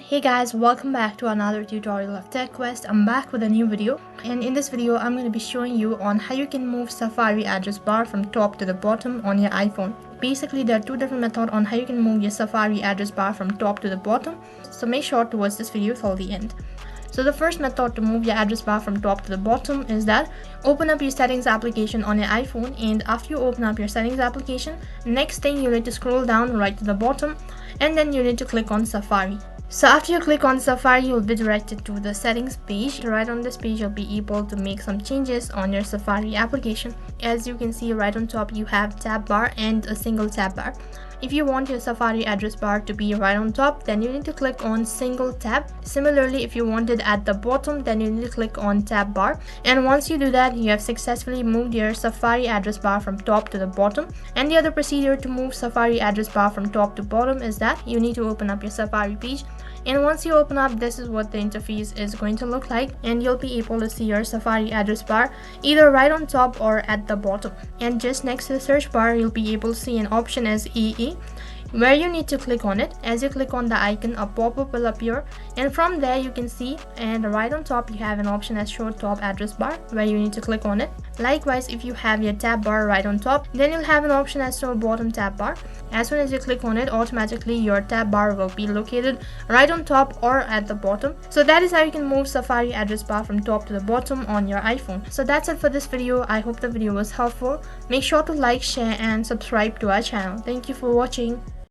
Hey guys, welcome back to another tutorial of TechQuest. I'm back with a new video, and in this video I'm going to be showing you on how you can move Safari address bar from top to the bottom on your iPhone. Basically, there are two different methods on how you can move your Safari address bar from top to the bottom, so make sure to watch this video till the end. So the first method to move your address bar from top to the bottom is that open up your settings application on your iPhone, and after you open up your settings application, next thing you need to scroll down right to the bottom and then you need to click on Safari. So after you click on Safari, you'll be directed to the settings page. Right on this page, you'll be able to make some changes on your Safari application. As you can see right on top, you have tab bar and a single tab bar. If you want your Safari address bar to be right on top, then you need to click on single tab. Similarly, if you want it at the bottom, then you need to click on tab bar. And once you do that, you have successfully moved your Safari address bar from top to the bottom. And the other procedure to move Safari address bar from top to bottom is that you need to open up your Safari page. And once you open up, this is what the interface is going to look like, and you'll be able to see your Safari address bar either right on top or at the bottom. And just next to the search bar, you'll be able to see an option as EE, where you need to click on it. As you click on the icon, a pop-up will appear, and from there you can see, and right on top you have an option as show top address bar, where you need to click on it. Likewise, if you have your tab bar right on top, then you'll have an option as show bottom tab bar. As soon as you click on it, automatically your tab bar will be located right on top or at the bottom. So that is how you can move Safari address bar from top to the bottom on your iPhone. So that's it for this video. I hope the video was helpful. Make sure to like, share and subscribe to our channel. Thank you for watching.